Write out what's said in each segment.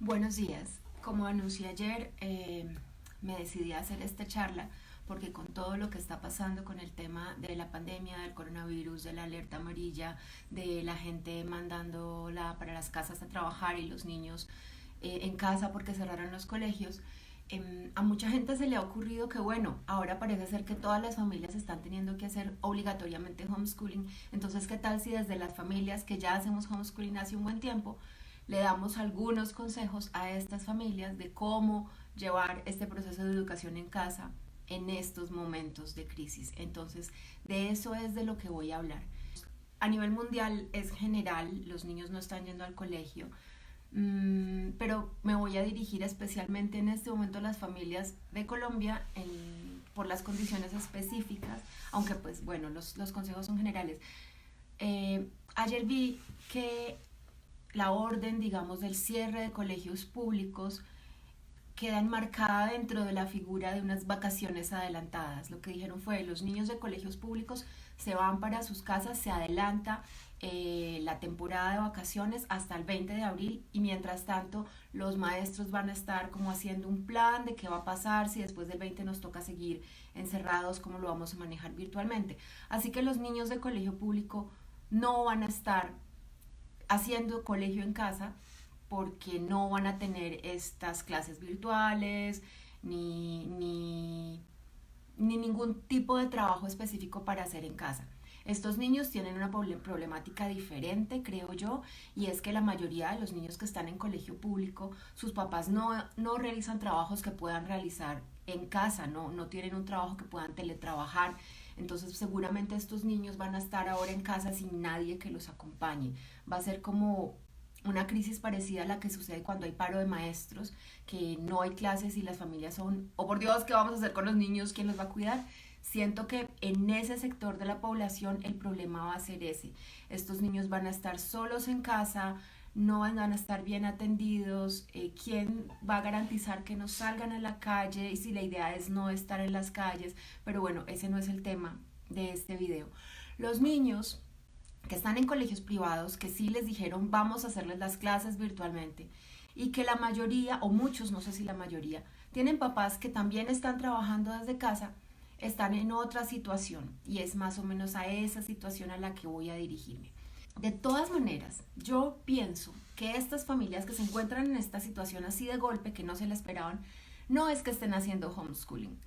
Buenos días. Como anuncié ayer, me decidí a hacer esta charla porque con todo lo que está pasando con el tema de la pandemia, del coronavirus, de la alerta amarilla, de la gente mandándola para las casas a trabajar y los niños en casa porque cerraron los colegios, a mucha gente se le ha ocurrido que bueno, ahora parece ser que todas las familias están teniendo que hacer obligatoriamente homeschooling. Entonces, ¿qué tal si desde las familias que ya hacemos homeschooling hace un buen tiempo le damos algunos consejos a estas familias de cómo llevar este proceso de educación en casa en estos momentos de crisis? Entonces, de eso es de lo que voy a hablar. A nivel mundial es general, los niños no están yendo al colegio, pero me voy a dirigir especialmente en este momento a las familias de Colombia por las condiciones específicas, aunque pues bueno, los consejos son generales. Ayer vi que la orden, digamos, del cierre de colegios públicos queda enmarcada dentro de la figura de unas vacaciones adelantadas. Lo que dijeron fue, los niños de colegios públicos se van para sus casas, se adelanta la temporada de vacaciones hasta el 20 de abril y mientras tanto los maestros van a estar como haciendo un plan de qué va a pasar si después del 20 nos toca seguir encerrados, cómo lo vamos a manejar virtualmente. Así que los niños de colegio público no van a estar haciendo colegio en casa porque no van a tener estas clases virtuales ni ningún tipo de trabajo específico para hacer en casa. Estos niños tienen una problemática diferente, creo yo, y es que la mayoría de los niños que están en colegio público, sus papás no realizan trabajos que puedan realizar en casa, no tienen un trabajo que puedan teletrabajar. Entonces seguramente estos niños van a estar ahora en casa sin nadie que los acompañe. Va a ser como una crisis parecida a la que sucede cuando hay paro de maestros, que no hay clases y las familias son, oh por Dios, ¿qué vamos a hacer con los niños? ¿Quién los va a cuidar? Siento que en ese sector de la población el problema va a ser ese. Estos niños van a estar solos en casa, no van a estar bien atendidos. ¿Quién va a garantizar que no salgan a la calle? Y si la idea es no estar en las calles, pero bueno, ese no es el tema de este video. Los niños que están en colegios privados, que sí les dijeron vamos a hacerles las clases virtualmente y que la mayoría, o muchos, no sé si la mayoría, tienen papás que también están trabajando desde casa, están en otra situación y es más o menos a esa situación a la que voy a dirigirme. De todas maneras, yo pienso que estas familias que se encuentran en esta situación así de golpe, que no se la esperaban, no es que estén haciendo homeschooling.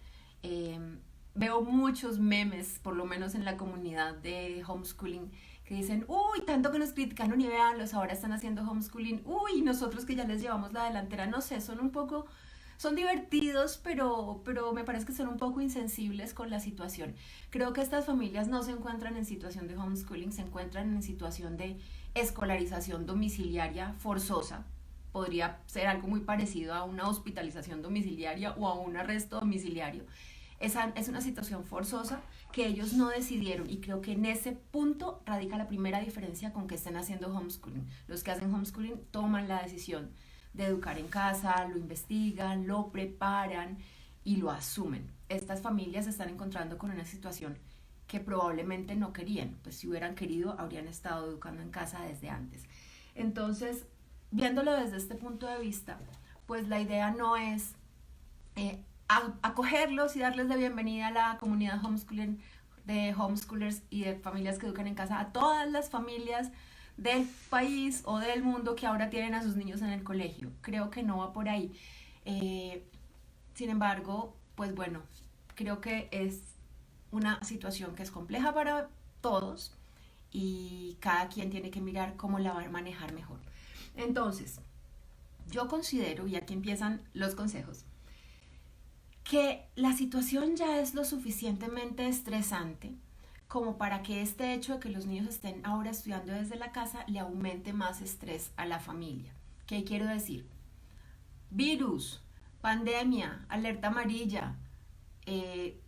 Eh, Veo muchos memes, por lo menos en la comunidad de homeschooling, que dicen, uy, tanto que nos criticaron y veanlos, ahora están haciendo homeschooling, uy, nosotros que ya les llevamos la delantera, no sé, son un poco, son divertidos, pero me parece que son un poco insensibles con la situación. Creo que estas familias no se encuentran en situación de homeschooling, se encuentran en situación de escolarización domiciliaria forzosa. Podría ser algo muy parecido a una hospitalización domiciliaria o a un arresto domiciliario. Esa es una situación forzosa que ellos no decidieron y creo que en ese punto radica la primera diferencia con que estén haciendo homeschooling. Los que hacen homeschooling toman la decisión de educar en casa, lo investigan, lo preparan y lo asumen. Estas familias se están encontrando con una situación que probablemente no querían, pues si hubieran querido habrían estado educando en casa desde antes. Entonces, viéndolo desde este punto de vista, pues la idea no es acogerlos y darles la bienvenida a la comunidad homeschooling, de homeschoolers y de familias que educan en casa, a todas las familias del país o del mundo que ahora tienen a sus niños en el colegio. Creo que no va por ahí. Eh, Sin embargo, pues bueno, creo que es una situación que es compleja para todos y cada quien tiene que mirar cómo la va a manejar mejor. Entonces, yo considero, y aquí empiezan los consejos, que la situación ya es lo suficientemente estresante como para que este hecho de que los niños estén ahora estudiando desde la casa le aumente más estrés a la familia. ¿Qué quiero decir? Virus, pandemia, alerta amarilla, eh,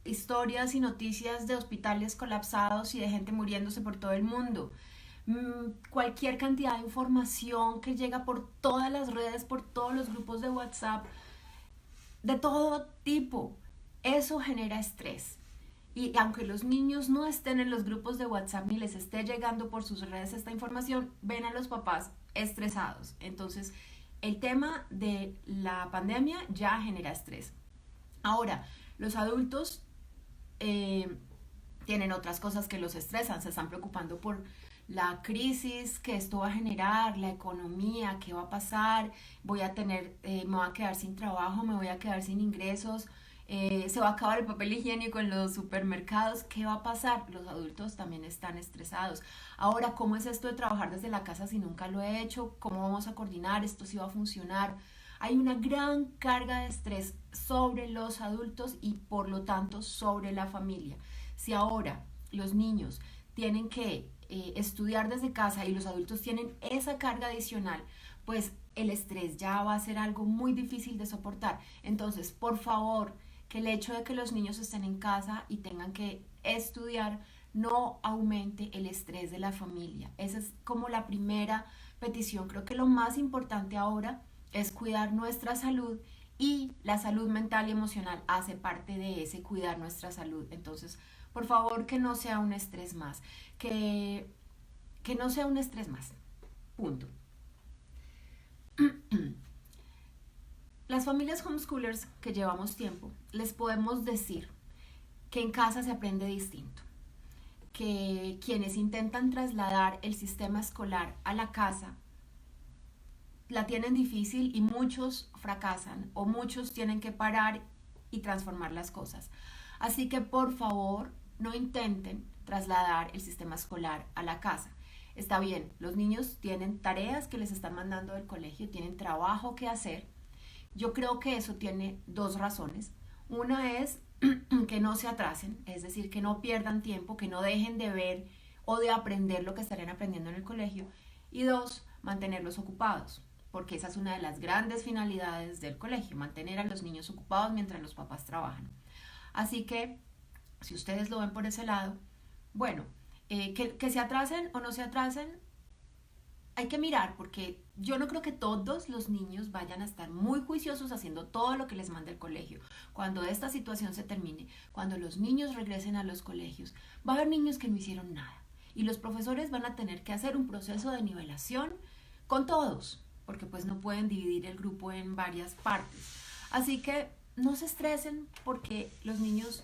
historias y noticias de hospitales colapsados y de gente muriéndose por todo el mundo. Cualquier cantidad de información que llega por todas las redes, por todos los grupos de WhatsApp, de todo tipo. Eso genera estrés. Y aunque los niños no estén en los grupos de WhatsApp ni les esté llegando por sus redes esta información, ven a los papás estresados. Entonces, el tema de la pandemia ya genera estrés. Ahora, los adultos eh, tienen otras cosas que los estresan, se están preocupando por la crisis que esto va a generar, la economía, qué va a pasar, voy a tener, me voy a quedar sin trabajo, me voy a quedar sin ingresos, se va a acabar el papel higiénico en los supermercados, ¿qué va a pasar? Los adultos también están estresados. Ahora, ¿cómo es esto de trabajar desde la casa si nunca lo he hecho? ¿Cómo vamos a coordinar? ¿Esto sí va a funcionar? Hay una gran carga de estrés sobre los adultos y por lo tanto sobre la familia. Si ahora los niños tienen que estudiar desde casa y los adultos tienen esa carga adicional, pues el estrés ya va a ser algo muy difícil de soportar. Entonces, por favor, que el hecho de que los niños estén en casa y tengan que estudiar no aumente el estrés de la familia. Esa es como la primera petición. Creo que lo más importante ahora es cuidar nuestra salud y la salud mental y emocional hace parte de ese cuidar nuestra salud. Entonces, por favor, que no sea un estrés más, que, que no sea un estrés más. Punto. Las familias homeschoolers que llevamos tiempo, les podemos decir que en casa se aprende distinto, que quienes intentan trasladar el sistema escolar a la casa la tienen difícil y muchos fracasan o muchos tienen que parar y transformar las cosas. Así que por favor no intenten trasladar el sistema escolar a la casa. Está bien, los niños tienen tareas que les están mandando del colegio, tienen trabajo que hacer. Yo creo que eso tiene dos razones. Una es que no se atrasen, es decir, que no pierdan tiempo, que no dejen de ver o de aprender lo que estarían aprendiendo en el colegio. Y dos, mantenerlos ocupados, porque esa es una de las grandes finalidades del colegio, mantener a los niños ocupados mientras los papás trabajan. Así que, si ustedes lo ven por ese lado, bueno, que se atrasen o no se atrasen, hay que mirar, porque yo no creo que todos los niños vayan a estar muy juiciosos haciendo todo lo que les manda el colegio. Cuando esta situación se termine, cuando los niños regresen a los colegios, va a haber niños que no hicieron nada. Y los profesores van a tener que hacer un proceso de nivelación con todos, porque pues no pueden dividir el grupo en varias partes. Así que no se estresen porque los niños,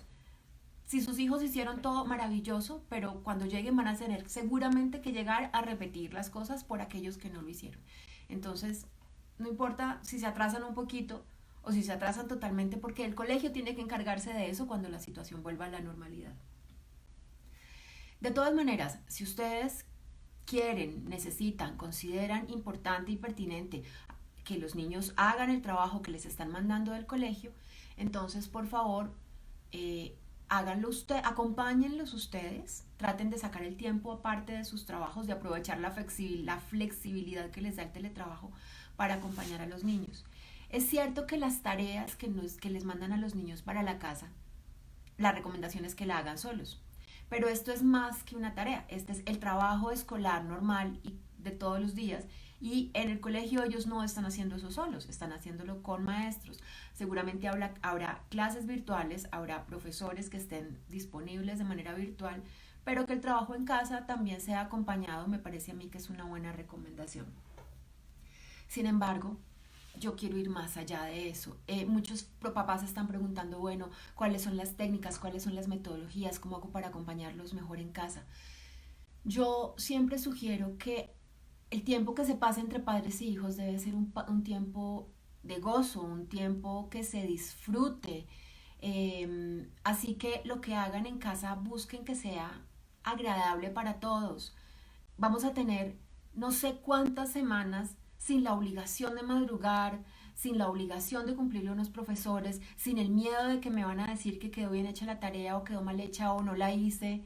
si sus hijos hicieron todo maravilloso, pero cuando lleguen van a tener seguramente que llegar a repetir las cosas por aquellos que no lo hicieron. Entonces, no importa si se atrasan un poquito o si se atrasan totalmente, porque el colegio tiene que encargarse de eso cuando la situación vuelva a la normalidad. De todas maneras, si ustedes quieren, necesitan, consideran importante y pertinente que los niños hagan el trabajo que les están mandando del colegio, entonces por favor háganlo usted, acompáñenlos ustedes, traten de sacar el tiempo aparte de sus trabajos, de aprovechar la flexibilidad que les da el teletrabajo para acompañar a los niños. Es cierto que las tareas que les mandan a los niños para la casa, la recomendación es que la hagan solos. Pero esto es más que una tarea, este es el trabajo escolar normal y de todos los días. Y en el colegio ellos no están haciendo eso solos, están haciéndolo con maestros. Seguramente habrá clases virtuales, habrá profesores que estén disponibles de manera virtual, pero que el trabajo en casa también sea acompañado, me parece a mí que es una buena recomendación. Sin embargo, yo quiero ir más allá de eso. Muchos papás están preguntando, bueno, ¿cuáles son las técnicas, cuáles son las metodologías, cómo hago para acompañarlos mejor en casa? Yo siempre sugiero que el tiempo que se pasa entre padres y hijos debe ser un tiempo de gozo, un tiempo que se disfrute. Así que lo que hagan en casa busquen que sea agradable para todos. Vamos a tener no sé cuántas semanas sin la obligación de madrugar, sin la obligación de cumplirle a unos profesores, sin el miedo de que me van a decir que quedó bien hecha la tarea o quedó mal hecha o no la hice,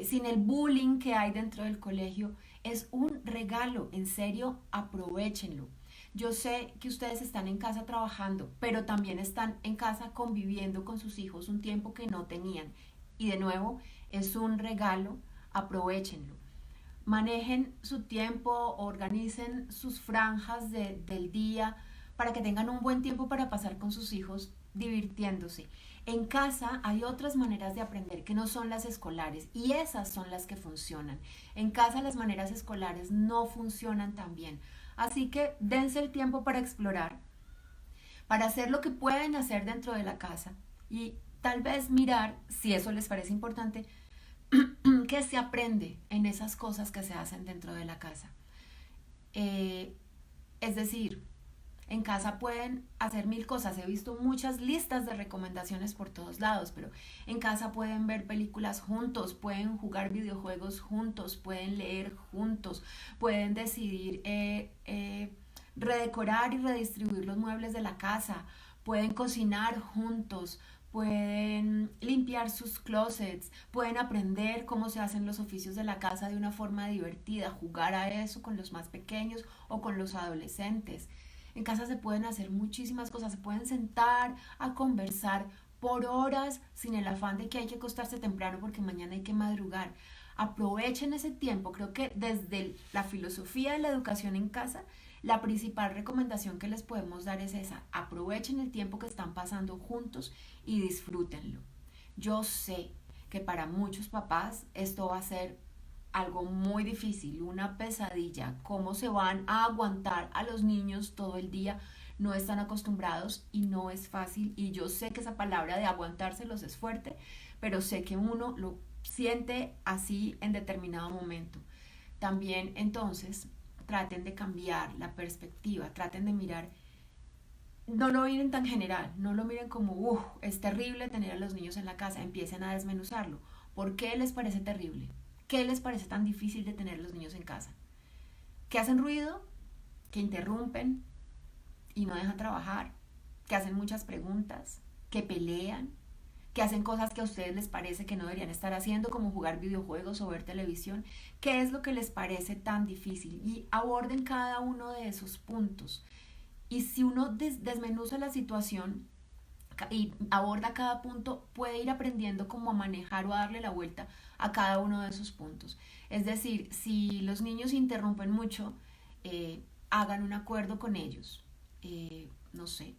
sin el bullying que hay dentro del colegio. Es un regalo, en serio, aprovéchenlo. Yo sé que ustedes están en casa trabajando, pero también están en casa conviviendo con sus hijos un tiempo que no tenían. Y de nuevo, es un regalo, aprovéchenlo. Manejen su tiempo, organicen sus franjas del día para que tengan un buen tiempo para pasar con sus hijos divirtiéndose. En casa hay otras maneras de aprender que no son las escolares y esas son las que funcionan. En casa las maneras escolares no funcionan tan bien. Así que dense el tiempo para explorar, para hacer lo que pueden hacer dentro de la casa y tal vez mirar, si eso les parece importante, qué se aprende en esas cosas que se hacen dentro de la casa. Eh, es decir, en casa pueden hacer mil cosas. He visto muchas listas de recomendaciones por todos lados, pero en casa pueden ver películas juntos, pueden jugar videojuegos juntos, pueden leer juntos, pueden decidir redecorar y redistribuir los muebles de la casa, pueden cocinar juntos, pueden limpiar sus closets, pueden aprender cómo se hacen los oficios de la casa de una forma divertida, jugar a eso con los más pequeños o con los adolescentes. En casa se pueden hacer muchísimas cosas, se pueden sentar a conversar por horas sin el afán de que hay que acostarse temprano porque mañana hay que madrugar. Aprovechen ese tiempo. Creo que desde la filosofía de la educación en casa, la principal recomendación que les podemos dar es esa. Aprovechen el tiempo que están pasando juntos y disfrútenlo. Yo sé que para muchos papás esto va a ser algo muy difícil, una pesadilla. ¿Cómo se van a aguantar a los niños todo el día? No están acostumbrados y no es fácil. Y yo sé que esa palabra de aguantárselos es fuerte, pero sé que uno lo siente así en determinado momento. También entonces traten de cambiar la perspectiva, traten de mirar, no lo miren tan general, no lo miren como, es terrible tener a los niños en la casa, empiecen a desmenuzarlo. ¿Por qué les parece terrible? ¿Qué les parece tan difícil de tener a los niños en casa? ¿Que hacen ruido? ¿Que interrumpen y no dejan trabajar? ¿Que hacen muchas preguntas? ¿Que pelean? ¿Que hacen cosas que a ustedes les parece que no deberían estar haciendo, como jugar videojuegos o ver televisión? ¿Qué es lo que les parece tan difícil? Y aborden cada uno de esos puntos. Y si uno desmenuza la situación y aborda cada punto, puede ir aprendiendo cómo a manejar o a darle la vuelta a cada uno de esos puntos. Es decir, si los niños interrumpen mucho, hagan un acuerdo con ellos. No sé,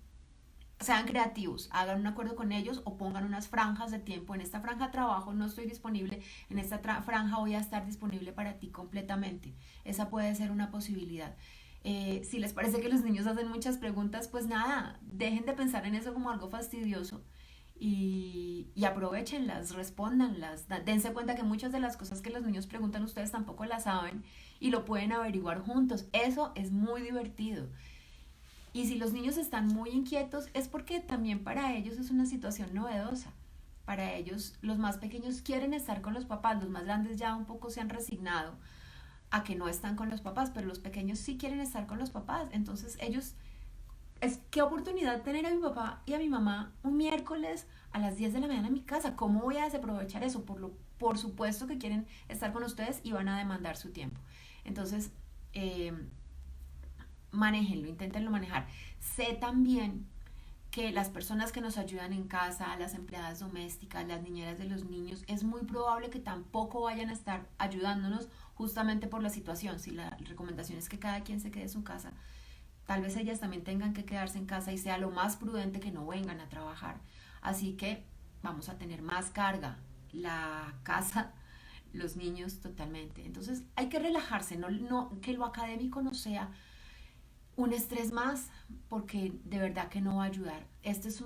sean creativos, hagan un acuerdo con ellos o pongan unas franjas de tiempo. En esta franja trabajo, no estoy disponible, en esta franja voy a estar disponible para ti completamente. Esa puede ser una posibilidad. Si les parece que los niños hacen muchas preguntas, pues nada, dejen de pensar en eso como algo fastidioso y aprovechenlas, respóndanlas, dense cuenta que muchas de las cosas que los niños preguntan ustedes tampoco las saben y lo pueden averiguar juntos. Eso es muy divertido. Y si los niños están muy inquietos es porque también para ellos es una situación novedosa. Para ellos, los más pequeños quieren estar con los papás, los más grandes ya un poco se han resignado a que no están con los papás, pero los pequeños sí quieren estar con los papás. Entonces ellos, es qué oportunidad tener a mi papá y a mi mamá un miércoles a las 10 de la mañana en mi casa. ¿Cómo voy a desaprovechar eso? Por supuesto que quieren estar con ustedes y van a demandar su tiempo. Entonces, manéjenlo, inténtenlo manejar. Sé también que las personas que nos ayudan en casa, las empleadas domésticas, las niñeras de los niños, es muy probable que tampoco vayan a estar ayudándonos justamente por la situación. Si la recomendación es que cada quien se quede en su casa, tal vez ellas también tengan que quedarse en casa y sea lo más prudente que no vengan a trabajar. Así que vamos a tener más carga, la casa, los niños totalmente. Entonces hay que relajarse, que lo académico no sea un estrés más, porque de verdad que no va a ayudar. Esta es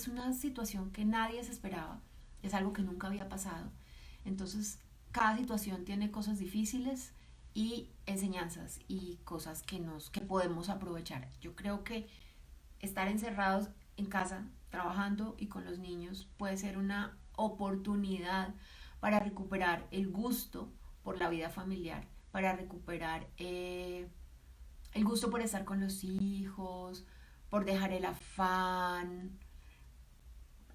una situación que nadie se esperaba, es algo que nunca había pasado. Entonces, cada situación tiene cosas difíciles y enseñanzas y cosas que podemos aprovechar. Yo creo que estar encerrados en casa, trabajando y con los niños puede ser una oportunidad para recuperar el gusto por la vida familiar, para recuperar el gusto por estar con los hijos, por dejar el afán.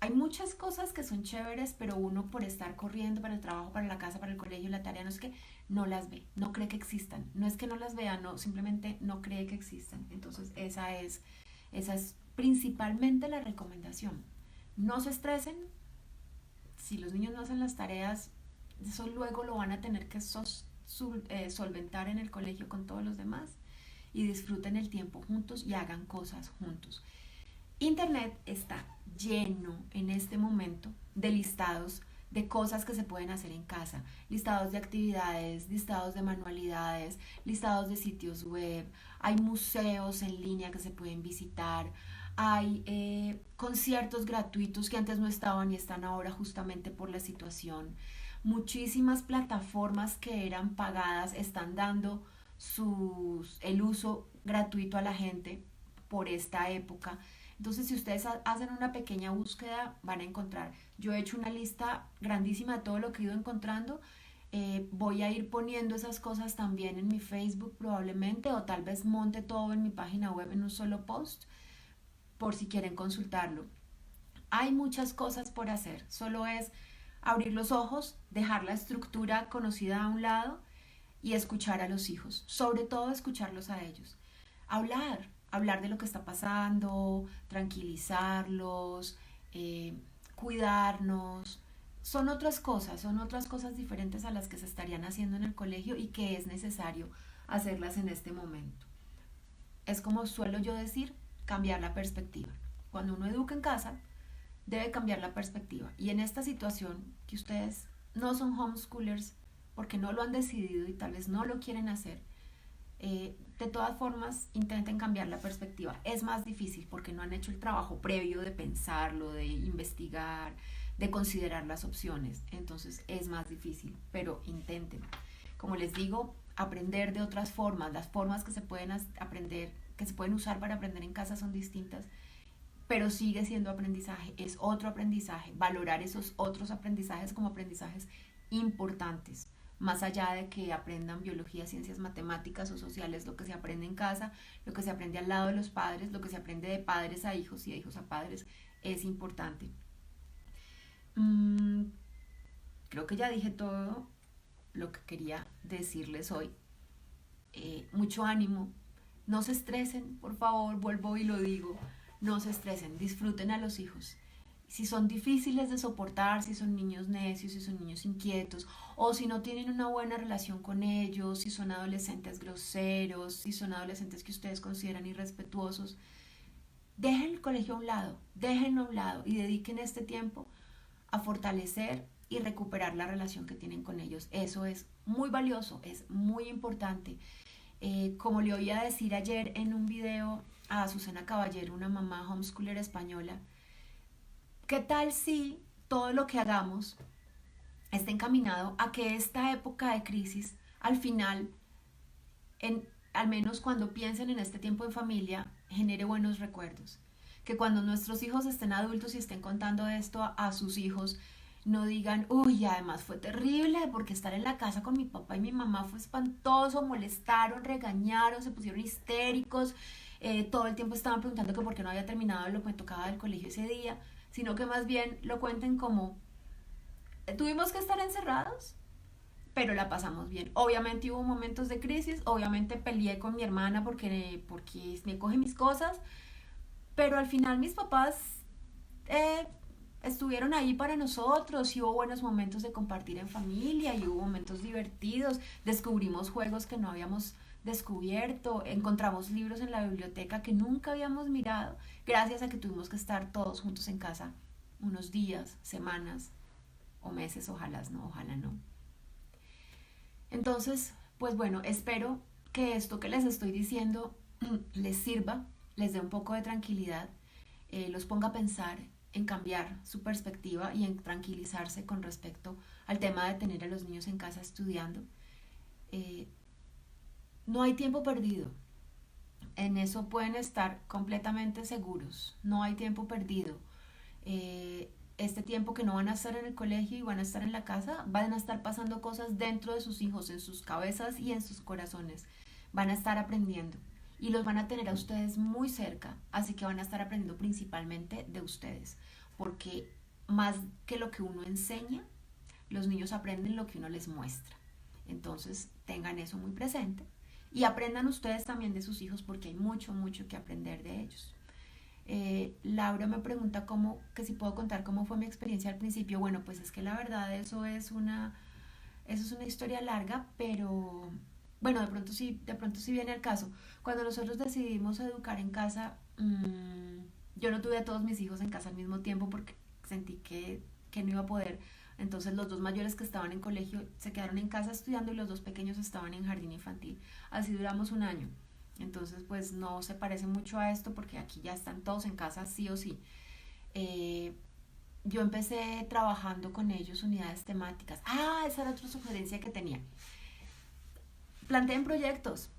Hay muchas cosas que son chéveres, pero uno por estar corriendo para el trabajo, para la casa, para el colegio, la tarea, no es que no las ve, no cree que existan. No es que no las vea, no, simplemente no cree que existan. Entonces esa es principalmente la recomendación. No se estresen. Si los niños no hacen las tareas, eso luego lo van a tener que solventar en el colegio con todos los demás, y disfruten el tiempo juntos y hagan cosas juntos. Internet está lleno en este momento de listados de cosas que se pueden hacer en casa, listados de actividades, listados de manualidades, listados de sitios web, hay museos en línea que se pueden visitar, hay conciertos gratuitos que antes no estaban y están ahora justamente por la situación. Muchísimas plataformas que eran pagadas están dando el uso gratuito a la gente por esta época. Entonces, si ustedes hacen una pequeña búsqueda, van a encontrar. Yo he hecho una lista grandísima de todo lo que he ido encontrando. Voy a ir poniendo esas cosas también en mi Facebook probablemente, o tal vez monte todo en mi página web en un solo post, por si quieren consultarlo. Hay muchas cosas por hacer, solo es abrir los ojos, dejar la estructura conocida a un lado y escuchar a los hijos, sobre todo escucharlos a ellos. Hablar de lo que está pasando, tranquilizarlos, cuidarnos. Son otras cosas diferentes a las que se estarían haciendo en el colegio y que es necesario hacerlas en este momento. Es como suelo yo decir, cambiar la perspectiva. Cuando uno educa en casa, debe cambiar la perspectiva. Y en esta situación, que ustedes no son homeschoolers porque no lo han decidido y tal vez no lo quieren hacer, de todas formas intenten cambiar la perspectiva. Es más difícil porque no han hecho el trabajo previo de pensarlo, de investigar, de considerar las opciones. Entonces es más difícil, pero intenten. Como les digo, aprender de otras formas. Las formas que se pueden aprender, que se pueden usar para aprender en casa son distintas, pero sigue siendo aprendizaje, es otro aprendizaje. Valorar esos otros aprendizajes como aprendizajes importantes, más allá de que aprendan biología, ciencias, matemáticas o sociales, lo que se aprende en casa, lo que se aprende al lado de los padres, lo que se aprende de padres a hijos y de hijos a padres, es importante. Mm, Creo que ya dije todo lo que quería decirles hoy. Mucho ánimo, no se estresen, por favor, vuelvo y lo digo, no se estresen, disfruten a los hijos. Si son difíciles de soportar, si son niños necios, si son niños inquietos, o si no tienen una buena relación con ellos, si son adolescentes groseros, si son adolescentes que ustedes consideran irrespetuosos, dejen el colegio a un lado, déjenlo a un lado y dediquen este tiempo a fortalecer y recuperar la relación que tienen con ellos. Eso es muy valioso, es muy importante. Como le oía decir ayer en un video a Susana Caballero, una mamá homeschooler española, ¿qué tal si todo lo que hagamos está encaminado a que esta época de crisis, al final, al menos cuando piensen en este tiempo en familia, genere buenos recuerdos? Que cuando nuestros hijos estén adultos y estén contando esto a sus hijos, no digan, uy, además fue terrible porque estar en la casa con mi papá y mi mamá fue espantoso, molestaron, regañaron, se pusieron histéricos, todo el tiempo estaban preguntando que por qué no había terminado lo que me tocaba del colegio ese día, sino que más bien lo cuenten como, tuvimos que estar encerrados, pero la pasamos bien. Obviamente hubo momentos de crisis, obviamente peleé con mi hermana porque me coge mis cosas, pero al final mis papás eh, estuvieron ahí para nosotros y hubo buenos momentos de compartir en familia y hubo momentos divertidos, descubrimos juegos que no habíamos descubierto, encontramos libros en la biblioteca que nunca habíamos mirado, gracias a que tuvimos que estar todos juntos en casa unos días, semanas o meses, ojalá no, ojalá no. Entonces, pues bueno, espero que esto que les estoy diciendo les sirva, les dé un poco de tranquilidad, los ponga a pensar en cambiar su perspectiva y en tranquilizarse con respecto al tema de tener a los niños en casa estudiando. Eh, no hay tiempo perdido, en eso pueden estar completamente seguros, no hay tiempo perdido. Este tiempo que no van a estar en el colegio y van a estar en la casa, van a estar pasando cosas dentro de sus hijos, en sus cabezas y en sus corazones. Van a estar aprendiendo y los van a tener a ustedes muy cerca, así que van a estar aprendiendo principalmente de ustedes, porque más que lo que uno enseña, los niños aprenden lo que uno les muestra. Entonces tengan eso muy presente y aprendan ustedes también de sus hijos porque hay mucho, mucho que aprender de ellos. Laura me pregunta que si puedo contar cómo fue mi experiencia al principio. Bueno, pues es que la verdad eso es una historia larga, pero bueno, de pronto sí viene el caso. Cuando nosotros decidimos educar en casa, yo no tuve a todos mis hijos en casa al mismo tiempo porque sentí que no iba a poder Entonces los dos mayores que estaban en colegio se quedaron en casa estudiando y los dos pequeños estaban en jardín infantil. Así duramos un año. Entonces pues no se parece mucho a esto porque aquí ya están todos en casa sí o sí. Eh, yo empecé trabajando con ellos unidades temáticas. Ah, esa era otra sugerencia que tenía. Planteen proyectos.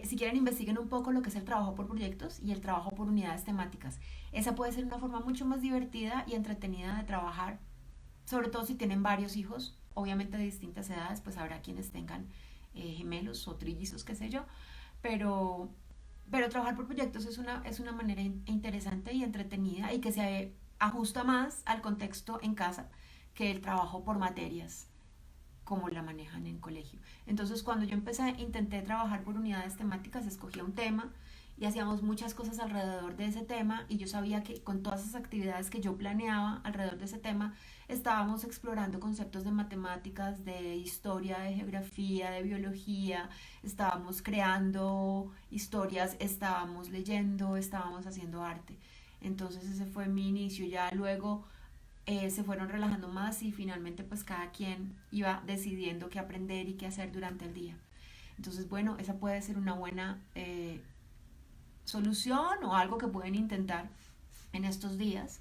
Si quieren, investiguen un poco lo que es el trabajo por proyectos y el trabajo por unidades temáticas. Esa puede ser una forma mucho más divertida y entretenida de trabajar, sobre todo si tienen varios hijos, obviamente de distintas edades, pues habrá quienes tengan gemelos o trillizos, qué sé yo, pero, pero trabajar por proyectos es una manera interesante y entretenida y que se ajusta más al contexto en casa que el trabajo por materias como la manejan en colegio. Entonces, cuando yo empecé, intenté trabajar por unidades temáticas, escogía un tema y hacíamos muchas cosas alrededor de ese tema y yo sabía que con todas esas actividades que yo planeaba alrededor de ese tema, estábamos explorando conceptos de matemáticas, de historia, de geografía, de biología, estábamos creando historias, estábamos leyendo, estábamos haciendo arte. Entonces ese fue mi inicio. Ya luego se fueron relajando más y finalmente pues cada quien iba decidiendo qué aprender y qué hacer durante el día. Entonces bueno, esa puede ser una buena solución o algo que pueden intentar en estos días,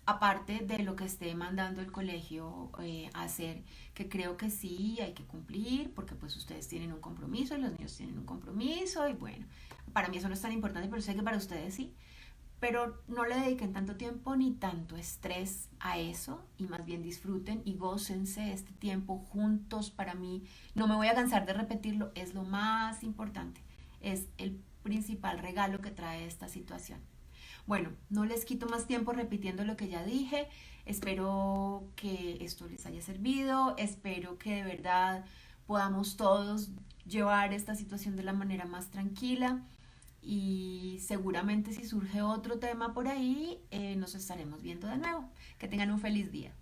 aparte de lo que esté mandando el colegio a hacer, que creo que sí hay que cumplir, porque pues ustedes tienen un compromiso, los niños tienen un compromiso, y bueno, para mí eso no es tan importante, pero sé que para ustedes sí, pero no le dediquen tanto tiempo ni tanto estrés a eso y más bien disfruten y gócense este tiempo juntos. Para mí, no me voy a cansar de repetirlo, es lo más importante, es el principal regalo que trae esta situación. Bueno, no les quito más tiempo repitiendo lo que ya dije. Espero que esto les haya servido. Espero que de verdad podamos todos llevar esta situación de la manera más tranquila. Y seguramente si surge otro tema por ahí, nos estaremos viendo de nuevo. Que tengan un feliz día.